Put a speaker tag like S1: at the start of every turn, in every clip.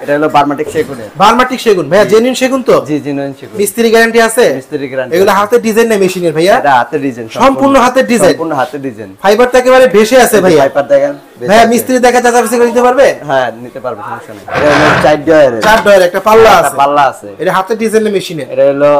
S1: এটা হলো বার্মাটিক সেগুন।
S2: বার্মাটিক সেগুন ভাইয়া, জেনুইন সেগুন তো?
S1: জি জেনুইন সেগুন।
S2: মিস্ত্রি গ্যারান্টি আছে?
S1: মিস্ত্রি গ্যারান্টি।
S2: এগুলো হাতের ডিজাইন না মেশিনের ভাইয়া?
S1: এটা হাতের ডিজাইন,
S2: সম্পূর্ণ হাতের ডিজাইন।
S1: সম্পূর্ণ হাতের ডিজাইন।
S2: ফাইবারটা একেবারে ভেসে আছে ভাইয়া।
S1: ফাইবার দেখেন
S2: ভাইয়া মিস্ত্রি দেখা চাচাবেসি করে নিতে পারবে?
S1: হ্যাঁ নিতে পারবে, সমস্যা নেই। এটা হলো 4 ডয়ারের।
S2: 4 ডয়ার একটা পাল্লা আছে।
S1: পাল্লা আছে।
S2: এটা হাতের ডিজাইন না মেশিনের?
S1: এটা হলো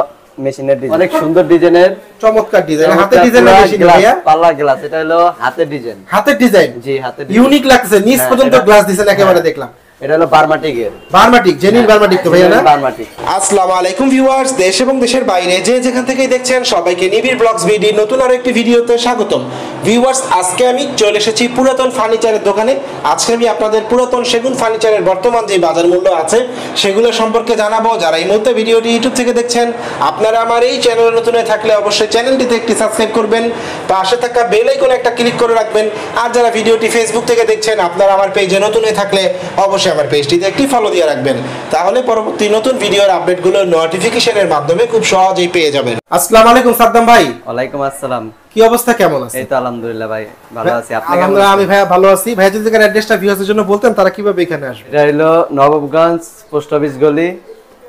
S1: মেশিনের ডিজাইন। অনেক সুন্দর ডিজাইনের,
S2: চমৎকার ডিজাইন। হাতের ডিজাইন না মেশিনের ভাইয়া?
S1: পাল্লা গ্লাস। এটা হলো হাতের ডিজাইন।
S2: হাতের ডিজাইন?
S1: জি হাতের ডিজাইন।
S2: ইউনিক লাগছে, নিচ পর্যন্ত গ্লাস দিবেন একেবারে দেখলাম।
S1: এটা হলো বার্মাটিকের।
S2: বার্মাটিক, জেনুইন বার্মাটিক তো ভাইয়া না?
S1: বার্মাটিক।
S2: আসসালামু আলাইকুম ভিউয়ার্স, দেশ এবং দেশের বাইরে যে যেখান থেকে দেখছেন সবাইকে নিবিড় ব্লগস ভিডি নতুন আরো একটি ভিডিওতে স্বাগতম। ভিউয়ার্স, আজকে আমি চলে এসেছি পুরাতন ফার্নিচারের দোকানে। আজকে আমি আপনাদের পুরাতন সেগুন ফার্নিচারের বর্তমান যে বাজার মূল্য আছে সেগুলো সম্পর্কে জানাবো। যারা এই মুহূর্তে ভিডিওটি ইউটিউব থেকে দেখছেন, আপনারা আমার এই চ্যানেলে নতুন হয়ে থাকলে অবশ্যই চ্যানেলটিতে একটি সাবস্ক্রাইব করবেন, পাশে থাকা বেল আইকনে একটা ক্লিক করে রাখবেন। আর যারা ভিডিওটি ফেসবুক থেকে দেখছেন, আপনারা আমার পেজে নতুন হয়ে থাকলে অবশ্যই আমার পেজটিতে একটি ফলো দিয়ে রাখবেন, তাহলে পরবর্তী নতুন ভিডিওর আপডেটগুলো নোটিফিকেশনের মাধ্যমে খুব সহজেই পেয়ে যাবেন। আসসালামু আলাইকুম সাদ্দাম ভাই।
S1: ওয়ালাইকুম আসসালাম।
S2: কি অবস্থা, কেমন আছেন?
S1: এই তো আলহামদুলিল্লাহ ভাই, ভালো আছি। আপনি কেমন?
S2: আলহামদুলিল্লাহ আমি ভাই ভালো আছি। ভাই যদি এখানে অ্যাড্রেসটা ভিউয়ারদের জন্য বলতেন তারা কিভাবে এখানে আসবে?
S1: এটা হলো নবাবগঞ্জ পোস্ট অফিস গলি,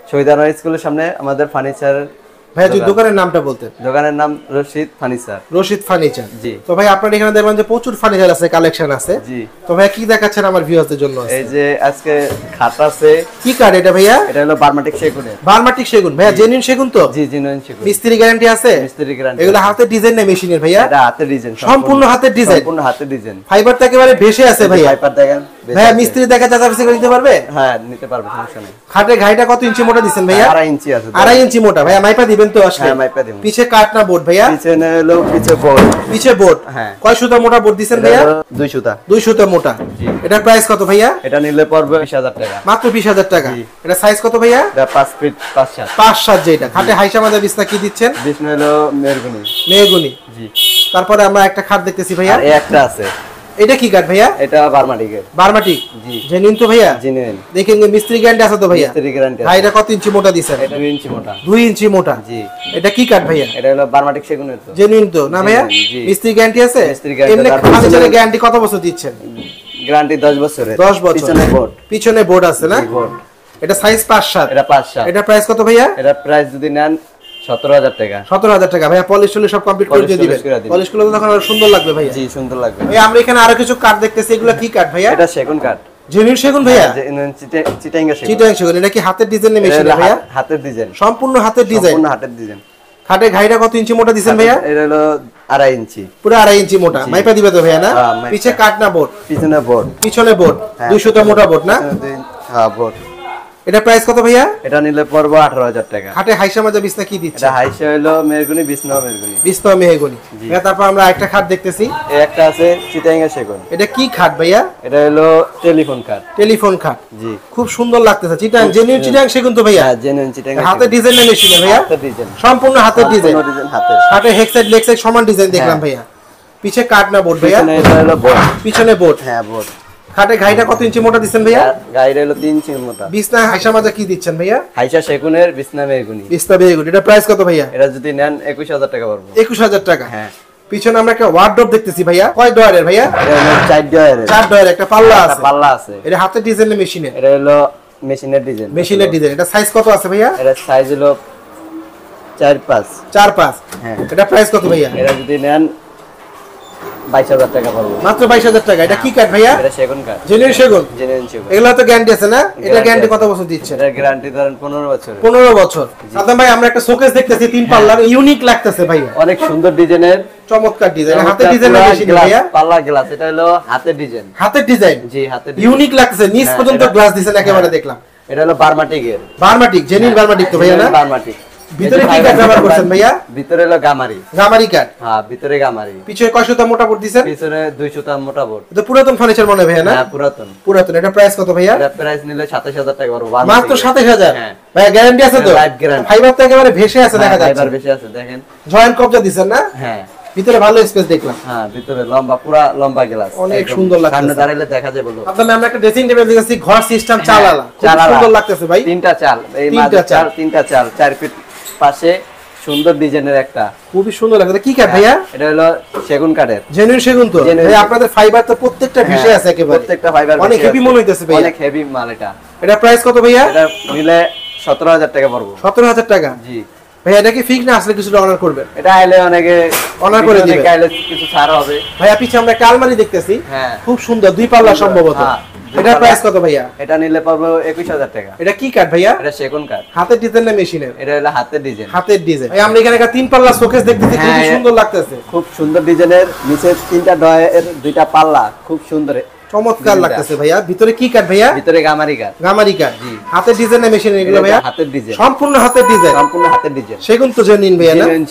S1: শহীদানা স্কুলের সামনে আমাদের ফার্নিচার।
S2: ভাই যদি দোকানের নামটা বলতেন।
S1: দোকানের নাম রশিদ ফার্নিচার।
S2: রশিদ ফার্নিচার।
S1: জি।
S2: তো ভাই আপনার এখানে দেখবেন যে প্রচুর ফার্নিচার আছে, কালেকশন আছে।
S1: জি।
S2: তো ভাই কি দেখাচ্ছেন আমার ভিউয়ারদের জন্য?
S1: এই যে আজকে খাট আছে।
S2: কি কাঠ এটা ভাইয়া?
S1: এটা হলো বার্মাটিক সেগুনের।
S2: বার্মাটিক সেগুন ভাইয়া, জেনুইন সেগুন তো?
S1: জি জেনুইন সেগুন।
S2: মিস্ত্রি গ্যারান্টি আছে?
S1: মিস্ত্রি গ্যারান্টি।
S2: এগুলো হাতের ডিজাইন না মেশিনের ভাইয়া?
S1: এটা হাতের ডিজাইন,
S2: সম্পূর্ণ হাতের ডিজাইন।
S1: সম্পূর্ণ হাতের ডিজাইন।
S2: ফাইবারটা একেবারে ভেসে আছে ভাইয়া।
S1: ফাইবার দেখেন
S2: ভাইয়া মিস্ত্রি দেখা চাচাবেসি করে নিতে পারবে?
S1: হ্যাঁ নিতে পারবে, সমস্যা নেই।
S2: খাটের ঘাইটা কত ইঞ্চি মোটা দিবেন ভাইয়া?
S1: 2.5 ইঞ্চি আছে।
S2: 2.5 ইঞ্চি মোটা ভাইয়া, মাইপা দিবেন তো আসলে?
S1: হ্যাঁ মাইপা দেব।
S2: পিছে কাঠ না বোর্ড ভাইয়া?
S1: পিছনে হলো পিছে বোর্ড।
S2: পিছে বোর্ড।
S1: হ্যাঁ।
S2: কয় সুতা মোটা বোর্ড দিবেন ভাইয়া?
S1: 2 সুতা।
S2: 2 সুতা মোটা। এটা প্রাইস কত ভাইয়া?
S1: এটা নিলে পড়বে 20000 টাকা।
S2: মাত্র 20000 টাকা। এটা সাইজ কত ভাইয়া?
S1: এটা 5 ফিট 5/7।
S2: 5/7 যেটা। খাটে হাইসা মাজা বিছনা কি দিচ্ছেন?
S1: বিছনা হলো মেহগনি।
S2: মেহগনি।
S1: জি।
S2: তারপরে আমরা একটা খাট দেখতেছি ভাইয়া।
S1: আর এই একটা আছে।
S2: এটা কি কাঠ ভাইয়া?
S1: এটা বার্মাটিকের।
S2: বার্মাটিক।
S1: জি।
S2: জেনুইন তো ভাইয়া?
S1: জেনুইন।
S2: দেখেন যে মিস্ত্রি গ্যারান্টি আছে তো ভাইয়া?
S1: মিস্ত্রি গ্যারান্টি।
S2: ভাইটা কত ইঞ্চি মোটা দিছেন?
S1: এটা 2 ইঞ্চি মোটা।
S2: 2 ইঞ্চি মোটা।
S1: জি।
S2: এটা কি কাঠ ভাইয়া?
S1: এটা হলো বার্মাটিক সেগুনের তো।
S2: জেনুইন তো না ভাইয়া?
S1: জি।
S2: মিস্ত্রি গ্যারান্টি আছে?
S1: মিস্ত্রি গ্যারান্টি।
S2: এমনি ফার্নিচারের গ্যারান্টি কত বছর দিচ্ছেন?
S1: গ্যারান্টি 10 বছরের।
S2: 10 বছর।
S1: পিছনে বোর্ড।
S2: পিছনে বোর্ড আছে না?
S1: বোর্ড।
S2: এটা সাইজ 5/7।
S1: এটা 5/7।
S2: এটা প্রাইস কত ভাইয়া?
S1: এটা প্রাইস যদি নেন 17000 টাকা।
S2: 17000 টাকা ভাইয়া। পলিশ টলিশ সব কমপ্লিট করে দিয়ে দিবেন। পলিশ করলে তো তখন আরো সুন্দর লাগবে ভাইয়া।
S1: জি সুন্দর লাগবে।
S2: ভাই আমরা এখানে আরো কিছু কাঠ দেখতেছি, এগুলো কি কাঠ ভাইয়া?
S1: এটা সেগুন কাঠ।
S2: জেনুইন সেগুন ভাইয়া?
S1: চিটাঙ্গা সেগুন।
S2: চিটাং সেগুন। এটা কি হাতের ডিজাইন না মেশিনের ভাইয়া?
S1: হাতের ডিজাইন।
S2: সম্পূর্ণ হাতের ডিজাইন।
S1: সম্পূর্ণ হাতের ডিজাইন।
S2: খাটের ঘাইটা কত ইঞ্চি মোটা দিছেন ভাইয়া?
S1: এটা হলো 2.5 ইঞ্চি।
S2: পুরো 2.5 ইঞ্চি মোটা। মাইপা দিবে তো ভাইয়া না?
S1: হ্যাঁ, মাইপা।
S2: পিছে কাঠ না বোর্ড?
S1: পিছনে বোর্ড।
S2: পিছনে বোর্ড।
S1: হ্যাঁ।
S2: 2 সুতা মোটা বোর্ড না?
S1: হ্যাঁ বোর্ড।
S2: এটা প্রাইস কত ভাইয়া?
S1: এটা নিলে পড়বে 18000 টাকা।
S2: খাটে হাইসা মাজা বিছনা কি দিচ্ছে?
S1: এটা হাইসা হলো মেহগনি, বিছনা মেহগনি।
S2: বিছনা মেহগনি। ভাইয়া তারপর আমরা একটা খাট দেখতেছি।
S1: এই একটা আছে চিটাঙ্গা সেগুন।
S2: এটা কি খাট ভাইয়া?
S1: এটা হলো টেলিফোন কাঠ।
S2: টেলিফোন খাট।
S1: জি।
S2: খুব সুন্দর লাগতেছে। চিটাং জেনুইন চিটাং সেগুন তো ভাইয়া?
S1: হ্যাঁ জেনুইন চিটাঙ্গা।
S2: হাতের ডিজাইন না মেশিনে ভাইয়া?
S1: হাতের ডিজাইন।
S2: সম্পূর্ণ হাতের ডিজাইন।
S1: সম্পূর্ণ ডিজাইন হাতের।
S2: খাটে হেড সাইড লেগ সাইড সমান ডিজাইন দেখলাম ভাইয়া। পিছে কাঠ না বোর্ড ভাইয়া?
S1: পিছনে এটা হলো বোর্ড।
S2: পিছনে বোর্ড।
S1: হ্যাঁ বোর্ড।
S2: খাটে ঘাইটা কত ইঞ্চি মোটা দিচ্ছেন ভাইয়া?
S1: গাইরে হলো 3 ইঞ্চি মোটা।
S2: বিছনা হাইসা মাজা কি দিচ্ছেন ভাইয়া?
S1: হাইসা সেগুনের, বিছনা মেহগনি।
S2: বিছনা মেহগনি। এটা প্রাইস কত ভাইয়া?
S1: এটা যদি নেন 21000 টাকা পড়বে।
S2: 21000 টাকা।
S1: হ্যাঁ।
S2: পিছনে আমরা একটা ওয়ার্ডরোব দেখতেছি ভাইয়া। কয় ডয়ারের ভাইয়া?
S1: এটা হলো 4 ডয়ারের।
S2: 4 ডয়ার একটা পাল্লা
S1: একটা
S2: আছে।
S1: পাল্লা আছে।
S2: এটা হাতের ডিজাইন না মেশিনের?
S1: এটা হলো মেশিনের ডিজাইন।
S2: মেশিনের ডিজাইন। এটা সাইজ কত আছে ভাইয়া?
S1: এটা সাইজ হলো 4/5।
S2: 4/5।
S1: হ্যাঁ।
S2: এটা প্রাইস কত ভাইয়া?
S1: এটা যদি নেন 22000 টাকা পড়বে।
S2: মাত্র 22000 টাকা। এটা কি কাঠ ভাইয়া?
S1: এটা সেগুন কাঠ।
S2: জেনুইন সেগুন।
S1: জেনুইন সেগুন।
S2: এগুলা তো গ্যারান্টি আছে না? এটা গ্যারান্টি
S1: আছে।
S2: কত বছর দিচ্ছে?
S1: এটা গ্যারান্টি ধরেন 15 বছরের।
S2: 15 বছর। সাদাম ভাই আমরা একটা শোকেস দেখতেছি 3 পাল্লার, ইউনিক লাগতেছে ভাইয়া।
S1: অনেক সুন্দর ডিজাইনের।
S2: চমৎকার ডিজাইন। হাতের ডিজাইন না মেশিন ভাইয়া?
S1: পাল্লা গ্লাস। এটা হলো হাতের ডিজাইন।
S2: হাতের ডিজাইন।
S1: জি হাতের ডিজাইন।
S2: ইউনিক লাগতেছে। নিচ
S1: হ্যাঁ,
S2: পর্যন্ত
S1: এটা-
S2: গ্লাস দিছেন একেবারে দেখলাম।
S1: এটা হলো বার্মাটিকের।
S2: বার্মাটিক, জেনুইন বার্মাটিক তো ভাইয়া না?
S1: বার্মাটিক।
S2: ভিতরে কি কাঠ ব্যবহার করছেন ভাইয়া?
S1: ভিতরে হলো গামারি।
S2: গামারি কাঠ।
S1: হ্যাঁ ভিতরে গামারি।
S2: পিছনে কয় সুতা মোটা বোর্ড দিছেন?
S1: পিছনে 2 সুতা মোটা বোর্ড।
S2: এটা পুরাতন ফার্নিচার মনে হয় ভাইয়া না?
S1: হ্যাঁ পুরাতন।
S2: পুরাতন। এটা প্রাইস কত ভাইয়া?
S1: এটা প্রাইস নিলে 27000 টাকা পড়বে।
S2: মাত্র 27000।
S1: হ্যাঁ।
S2: ভাইয়া গ্যারান্টি আছে তো?
S1: Life guarantee.
S2: ফাইবার তো একেবারে ভেসে আছে দেখা যাচ্ছে।
S1: ফাইবার বেশি আছে দেখেন।
S2: জয়েন্ট কবজা দিছেন না?
S1: হ্যাঁ।
S2: ভিতরে ভালো স্পেস দেখলাম।
S1: হ্যাঁ ভিতরে লম্বা, পুরা লম্বা গ্লাস।
S2: অনেক
S1: একদম
S2: সুন্দর লাগছে।
S1: সামনে দাঁড়াইলে দেখা যায় বলো।
S2: আপনাদের আমরা একটা ড্রেসিং টেবিল দেখেছি, ঘর সিস্টেম চালালা। খুব
S1: চালালা।
S2: সুন্দর লাগতেছে ভাই।
S1: 3টা চাল। এই
S2: তিনটা
S1: মাঝে
S2: চাল।
S1: 3টা চাল 4 ফিট পাশে সুন্দর ডিজাইনের একটা,
S2: খুবই সুন্দর লাগে। কি কাঠ ভাইয়া?
S1: এটা হলো সেগুন কাঠের।
S2: জেনুইন সেগুন তো ভাই, আপনাদের ফাইবার তো প্রত্যেকটা ভেসে আছে একেবারে,
S1: প্রত্যেকটা ফাইবার
S2: অনেক হেভি মনে হইতেছে ভাই,
S1: অনেক হেভি মাল এটা।
S2: এটা প্রাইস কত ভাইয়া?
S1: এটা নিলে 17000 টাকা পড়বে।
S2: 17000 টাকা?
S1: জি
S2: ভাই এটা কি ফিক্স না আসলে কিছু অনার করবেন?
S1: এটা আইলে অনেকে
S2: অনার করে দিবে,
S1: আইলে কিছু ছাড় হবে।
S2: ভাইয়া পিছে আমরা একটা আলমারি দেখতেছি,
S1: হ্যাঁ
S2: খুব সুন্দর, 2 পাল্লা সম্ভবত। এটা প্রাইস কত ভাইয়া?
S1: এটা নিলে পড়বে 21000 টাকা।
S2: এটা কি কাঠ ভাইয়া?
S1: এটা সেগুন কাঠ।
S2: হাতের ডিজাইন না মেশিনের?
S1: এটা হলো হাতের ডিজাইন।
S2: হাতের ডিজাইন। ভাই আমরা এখানে একটা 3 পাল্লা শোকেস দেখতেছি, খুব সুন্দর লাগতেছে,
S1: খুব সুন্দর ডিজাইনের, নিচে 3টা ডয়ের 2টা পাল্লা, খুব সুন্দর
S2: চমৎকার লাগতেছে ভাইয়া। ভিতরে কি কাঠ ভাইয়া?
S1: ভিতরে গামারি কাঠ।
S2: গামারি কাঠ।
S1: জি।
S2: হাতের ডিজাইন না মেশিনের এগুলো ভাইয়া?
S1: হাতের ডিজাইন,
S2: সম্পূর্ণ হাতের ডিজাইন।
S1: সম্পূর্ণ হাতের ডিজাইন।
S2: সেগুন তো জেনুইন ভাইয়া না?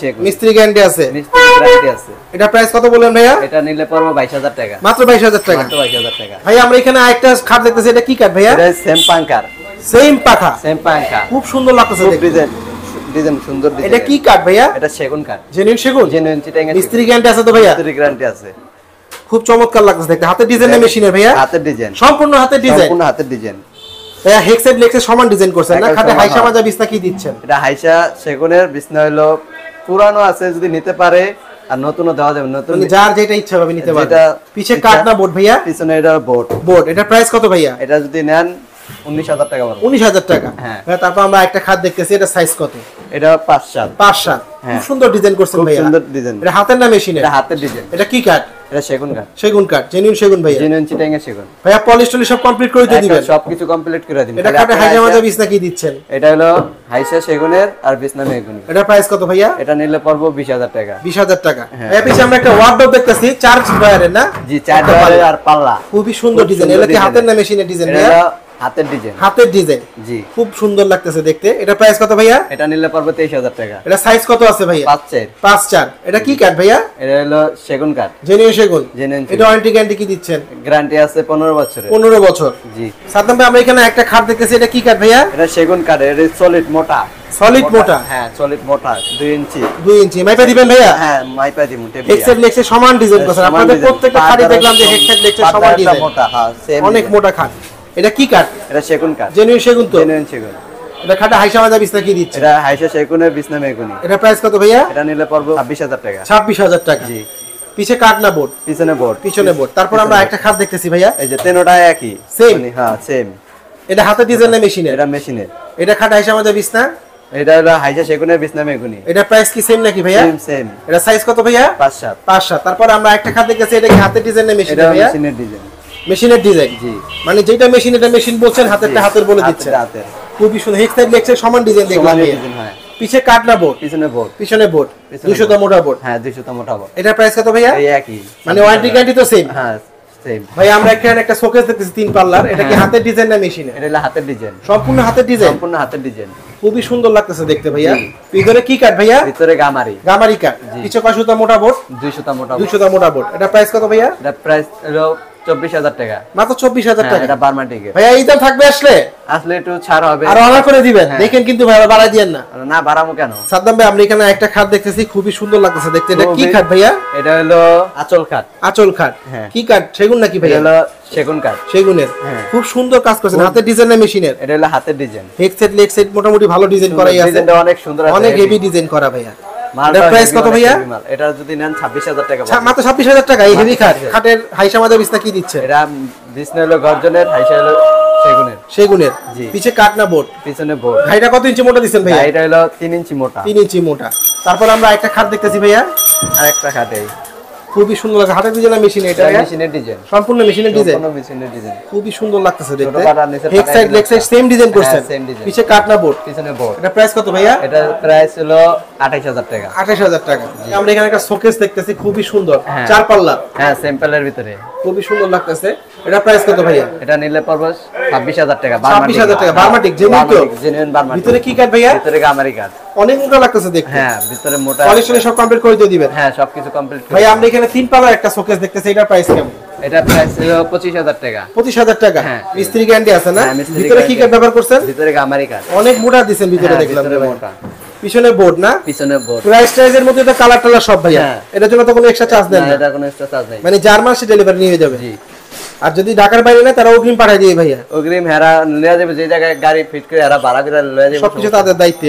S2: মিস্ত্রি গ্যারান্টি আছে?
S1: মিস্ত্রি গ্যারান্টি আছে।
S2: এটা প্রাইস কত বলেন ভাইয়া?
S1: এটা নিলে পড়বে 22000 টাকা।
S2: মাত্র 22000 টাকা?
S1: মাত্র 22000 টাকা।
S2: ভাই আমরা এখানে আরেকটা খাট দেখতেছি, এটা কি কাঠ ভাইয়া?
S1: এটা সেম পাঙ্কার।
S2: সেম পাখা?
S1: সেম পাঙ্কা।
S2: খুব সুন্দর লাগতেছে দেখতে।
S1: ডিজাইন সুন্দর ডিজাইন।
S2: এটা কি কাঠ ভাইয়া?
S1: এটা সেগুন কাঠ।
S2: জেনুইন সেগুন?
S1: জেনুইন চিটাং।
S2: মিস্ত্রি গ্যারান্টি আছে তো ভাইয়া?
S1: মিস্ত্রি গ্যারান্টি আছে।
S2: খুব চমৎকার লাগতেছে দেখতে। হাতের ডিজাইন না মেশিনের ভাইয়া?
S1: হাতের ডিজাইন।
S2: সম্পূর্ণ হাতের ডিজাইন?
S1: সম্পূর্ণ হাতের ডিজাইন।
S2: ভাইয়া হেক্সেড লেক্সের সমান ডিজাইন করছেন না? খাটে হাইসা মাজা বিছনা কি দিচ্ছেন?
S1: এটা হাইসা সেগুনের বিছনা হলো পুরানো আছে, যদি নিতে পারে আর নতুনও দেওয়া যাবে। নতুন
S2: মানে যার যেটা ইচ্ছা হবে নিতে পারে। পিছে কাঠ না বোর্ড ভাইয়া?
S1: পিছনে এটা বোর্ড।
S2: বোর্ড। এটা প্রাইস কত ভাইয়া?
S1: এটা যদি নেন 19000 টাকা পড়বে।
S2: 19000 টাকা?
S1: হ্যাঁ।
S2: তারপর আমরা একটা খাট দেখতেছি, এটা সাইজ কত?
S1: এটা 5-7।
S2: 5-7। খুব সুন্দর ডিজাইন করছেন
S1: খুব
S2: ভাইয়া।
S1: সুন্দর ডিজাইন।
S2: এটা হাতের না মেশিনের?
S1: এটা হাতের ডিজাইন।
S2: এটা কি কাঠ?
S1: এটা সেগুন কাঠ।
S2: সেগুন কাঠ। জেনুইন সেগুন ভাইয়া?
S1: জেনুইন চিটাং এর সেগুন।
S2: ভাইয়া পলিশ টলিশ সব কমপ্লিট করে দিয়ে দিবেন?
S1: সবকিছু কমপ্লিট করে দিন।
S2: এটা খাটে হাইসা মাজা বিছনা কি দিচ্ছেন?
S1: এটা হলো হাইসা সেগুনের আর বিছনা মেগুনি।
S2: এটা প্রাইস কত ভাইয়া?
S1: এটা নিলে পড়বে 20000 টাকা।
S2: 20000 টাকা। ভাইয়া পিছে আমরা একটা ওয়ার্ডরোব দেখতেছি, 4 ডয়ারের না?
S1: জি, 4 ডয়ারের আর পাল্লা।
S2: খুবই সুন্দর ডিজাইন। এটা কি হাতের না মেশিনের ডিজাইন ভাইয়া?
S1: এটা হাতের ডিজাইন।
S2: হাতের ডিজাইন।
S1: জি,
S2: খুব সুন্দর লাগতেছে দেখতে। এটা প্রাইস কত ভাইয়া?
S1: এটা নিলে পড়বে 23000 টাকা।
S2: এটা সাইজ কত আছে ভাইয়া?
S1: 5-4।
S2: 5-4। এটা কি কাঠ ভাইয়া?
S1: এটা হলো সেগুন কাঠ।
S2: জেনুইন সেগুন?
S1: জেনুইন।
S2: এটা ওয়ারেন্টি গ্যারান্টি কি দিচ্ছেন?
S1: গ্যারান্টি আছে 15 বছরের।
S2: 15 বছর?
S1: জি।
S2: সাদ্দাম ভাই আমরা এখানে একটা খাট দেখতেছি, এটা কি কাঠ ভাইয়া?
S1: এটা সেগুন কাঠ। এটা সলিড মোটা।
S2: সলিড মোটা?
S1: হ্যাঁ, সলিড মোটা 2 ইঞ্চি।
S2: 2 ইঞ্চি। মাইপা দিবেন ভাইয়া?
S1: হ্যাঁ, মাইপা দিমু।
S2: হেক্সেড লেক্সের সমান ডিজাইন করছেন। আপনাদের প্রত্যেকটা খাটে দেখলাম যে হেক্সেড লেক্সের সমান ডিজাইন।
S1: মোটা, হ্যাঁ, সেম।
S2: অনেক মোটা খাট। এটা কি কাঠ?
S1: এটা সেগুন কাঠ।
S2: জেনুইন সেগুন তো?
S1: জেনুইন সেগুন।
S2: এটা খাটে হাইসা মাজা বিছনা কি দিচ্ছে?
S1: এটা হাইসা সেগুনের বিছনা মেগুনি।
S2: এটা প্রাইস কত ভাইয়া?
S1: এটা নিলে পড়বে 26000 টাকা।
S2: 26000 টাকা?
S1: জি।
S2: পিছে কাঠ না বোর্ড?
S1: পিছনে বোর্ড।
S2: পিছনে বোর্ড। তারপর আমরা একটা খাট দেখতেছি ভাইয়া,
S1: এই যে তিনটা একই।
S2: সেম?
S1: হ্যাঁ, সেম।
S2: এটা হাতের ডিজাইন না মেশিনের?
S1: এটা মেশিনের।
S2: এটা খাট হাইসা মাজা বিছনা?
S1: এটা হলো হাইসা সেগুনের বিছনা মেগুনি।
S2: এটা প্রাইস কি সেম নাকি ভাইয়া?
S1: Same same.
S2: এটা সাইজ কত ভাইয়া?
S1: 5-7।
S2: 5-7। তারপর আমরা একটা খাট দেখতেছি, এটা কি হাতের ডিজাইন না মেশিনের
S1: এটা
S2: ভাইয়া?
S1: মেশিনের ডিজাইন।
S2: মেশিনের ডিজাইন?
S1: জি।
S2: মানে যেটা মেশিন এটা মেশিন বলছেন, হাতেরটা হাতের বলে দিচ্ছেন।
S1: হাতের।
S2: খুবই সুন্দর। হেক্সেড লেক্সের সমান ডিজাইন দেখলাম।
S1: সমান ডিজাইন, হ্যাঁ।
S2: পিছে কাঠ না বোর্ড?
S1: পিছনে বোর্ড।
S2: পিছনে বোর্ড। 200 টা মোটা বোর্ড?
S1: হ্যাঁ, 200 টা মোটা বোর্ড।
S2: এটা প্রাইস কত ভাইয়া?
S1: এই একই।
S2: মানে ওয়ারেন্টি গ্যারান্টি তো সেম?
S1: হ্যাঁ, সেম।
S2: ভাই আমরা এখানে একটা শোকেস দেখতেছি 3 পাল্লার, এটা কি হাতের ডিজাইন না মেশিনের?
S1: এটা হলো হাতের ডিজাইন।
S2: সম্পূর্ণ হাতের ডিজাইন?
S1: সম্পূর্ণ হাতের ডিজাইন।
S2: খুবই সুন্দর লাগতেছে দেখতে ভাইয়া। ভিতরে কি কাঠ ভাইয়া?
S1: ভিতরে গামারি।
S2: গামারি কাঠ। পিছে কয় সুতা মোটা বোর্ড?
S1: 200 টা মোটা।
S2: 200 টা মোটা বোর্ড। এটা প্রাইস কত ভাইয়া?
S1: এটা প্রাইস হলো 24000 টাকা।
S2: মাত্র 24000 টাকা?
S1: এটা বার্মাটিকের।
S2: ভাইয়া এই দাম থাকবে আসলে?
S1: আসলে একটু ছাড় হবে।
S2: আর অনার করে দিবেন? দেখেন কিন্তু ভাই বাড়াই দিয়েন না।
S1: না, বাড়ামু কেন?
S2: সাদ্দাম ভাই আমরা এখানে একটা খাট দেখতেছি, খুবই সুন্দর লাগতেছে দেখতে। এটা কি খাট ভাইয়া?
S1: এটা হলো আঁচল কাঠ।
S2: আঁচল খাট? কি কাঠ? সেগুন নাকি
S1: এটা
S2: ভাইয়া?
S1: হলো সেগুন কাঠ।
S2: সেগুনের? খুব সুন্দর কাজ করছেন। হাতের ডিজাইন না মেশিনের?
S1: এটা হলো হাতের ডিজাইন।
S2: হেক্সেড লেক্সেড মোটামুটি ভালো ডিজাইন করাই আছে।
S1: ডিজাইনটা অনেক সুন্দর আছে।
S2: অনেক হেভি ডিজাইন করা ভাইয়া।
S1: মালটা
S2: প্রাইস কত ভাইয়া?
S1: এটা যদি নেন 26000 টাকা পড়বে।
S2: মাত্র 26000 টাকা? এই হেভি খাট। খাটের হাইসা মাজা বিছনা কি দিচ্ছে?
S1: এটা বিছনা হলো গর্জনের, হাইসা হলো সেগুনের।
S2: সেগুনের?
S1: জি।
S2: পিছে কাঠ না বোর্ড?
S1: পিছনে বোর্ড।
S2: ভাইটা কত ইঞ্চি মোটা দিচ্ছেন ভাইয়া?
S1: এটা হলো 3 ইঞ্চি মোটা।
S2: 3 ইঞ্চি মোটা। তারপর আমরা একটা খাট দেখতেছি ভাইয়া,
S1: আর একটা খাটে।
S2: খুবই সুন্দর লাগছে। হাতের ডিজাইন না মেশিন? এটা
S1: মেশিনের ডিজাইন।
S2: সম্পূর্ণ মেশিনের ডিজাইন?
S1: সম্পূর্ণ মেশিনের ডিজাইন।
S2: খুবই সুন্দর লাগতেছে দেখতে।
S1: ছোট কাঠ আর নিচে
S2: head side leg side same design করছেন?
S1: Same design.
S2: পিছে কাঠ না বোর্ড?
S1: পিছনে বোর্ড।
S2: এটা প্রাইস কত ভাইয়া?
S1: এটা প্রাইস হলো 28000 টাকা।
S2: 28000 টাকা। আমরা এখানে একটা শোকেস দেখতেছি, খুবই সুন্দর,
S1: হ্যাঁ।
S2: 4 পাল্লা।
S1: হ্যাঁ, স্যাম্পলের ভিতরে।
S2: খুবই সুন্দর লাগতেছে। এটা প্রাইস কত ভাইয়া?
S1: এটা নিলে পড়বে 26000 টাকা।
S2: 26000 টাকা। বার্মাটিক জেনুইন তো?
S1: জেনুইন বার্মাটিক।
S2: ভিতরে কি কাঠ ভাইয়া?
S1: ভিতরে গামারি কাঠ।
S2: অনেক মোটা লাগতেছে দেখতে।
S1: হ্যাঁ, ভিতরে মোটা।
S2: পলিশ সব কমপ্লিট করে দিয়ে দিবেন?
S1: হ্যাঁ, সবকিছু কমপ্লিট।
S2: ভাই আমরা এখানে 3 পাল্লার একটা শোকেস দেখতেছি, এটা প্রাইস কেমন?
S1: এটা প্রাইস হলো 25000 টাকা।
S2: 25000 টাকা?
S1: হ্যাঁ।
S2: মিস্ত্রি গ্যারান্টি আছে না?
S1: হ্যাঁ, মিস্ত্রি
S2: ভিতরে কি কাঠ ব্যবহার করছেন?
S1: ভিতরে গামারি কাঠ।
S2: অনেক মোটা দিবেন ভিতরে
S1: হ্যাঁ,
S2: দেখলাম।
S1: ভিতরে মোটা।
S2: পিছনে বোর্ড না?
S1: পিছনে বোর্ড।
S2: প্রাইস টাইজের মধ্যে তো কালার টালার সব ভাইয়া?
S1: হ্যাঁ।
S2: এটার জন্য তো কোনো এক্সট্রা চার্জ দেন
S1: না,
S2: না?
S1: এটা কোনো এক্সট্রা চার্জ নাই।
S2: মানে জার্মান সে ডেলিভারি নিয়ে যাবে?
S1: জি।
S2: আর যদি ঢাকার বাইরে নেয় তারা অগ্রিম পাঠাই দিবে ভাইয়া।
S1: অগ্রিম হেরা লয়ে যাবে, যে জায়গায় গাড়ি ফিট করে হেরা ভাড়া করে লয়ে যাবে,
S2: সবকিছু তাদের দায়িত্বে।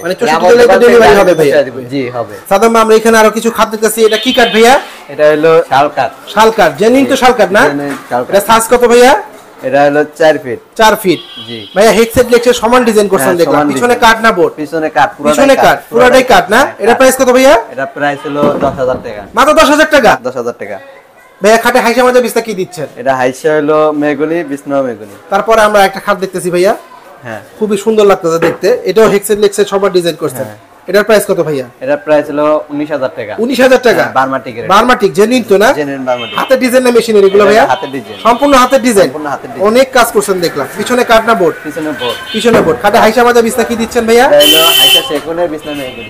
S2: মানে 64
S1: আমাদের
S2: জেলায় ডেলিভারি হবে ভাইয়া?
S1: জি হবে।
S2: সাধারণ আমরা এখানে আরো কিছু খাদ্য দেখতেছি, এটা কি কাঠ ভাইয়া?
S1: এটা হলো শাল কাঠ।
S2: শাল কাঠ, জেনুইন তো শাল কাঠ না? এটা সাইজ কত ভাইয়া?
S1: এটা হলো 4 ফিট।
S2: 4 ফিট।
S1: জি
S2: ভাইয়া হেডসেট লেক্সের সমান ডিজাইন করছেন দেখলাম, পিছনে কাঠ না বোর্ড?
S1: পিছনে কাঠ,
S2: পিছনে কাঠ, পুরোটাই কাঠ না? এটা প্রাইস কত ভাইয়া?
S1: এটা প্রাইস হলো 10,000 টাকা।
S2: মাত্র 10,000 টাকা?
S1: 10,000 টাকা।
S2: ভাইয়া খাটে হাইসা মাজা বিস্তা কি দিচ্ছেন?
S1: এটা হাইসা হলো মেগুনি, বিষ্ণু মেগুনি।
S2: তারপরে আমরা একটা খাট দেখতেছি ভাইয়া,
S1: হ্যাঁ
S2: খুবই সুন্দর লাগতেছে দেখতে, এটাও হেডসেট লেক্সের সবার ডিজাইন করছেন। এটার প্রাইস কত ভাইয়া?
S1: এটার প্রাইস হলো 19,000 টাকা।
S2: 19,000 টাকা?
S1: বার্মাটিক।
S2: বার্মাটিক জেনুইন তো না?
S1: জেনুইন বার্মাটিক।
S2: হাতের ডিজাইন না মেশিনের এগুলো ভাইয়া?
S1: হাতের ডিজাইন,
S2: সম্পূর্ণ হাতের ডিজাইন।
S1: সম্পূর্ণ হাতের ডিজাইন।
S2: অনেক কাজ করছেন দেখলাম। পিছনে কাঠ না বোর্ড?
S1: পিছনে বোর্ড।
S2: পিছনে বোর্ড। খাটে হাইসা মাজা বিস্তা কি দিচ্ছেন ভাইয়া?
S1: এটা হলো হাইসা সেগুনের, বিষ্ণু মেগুনি।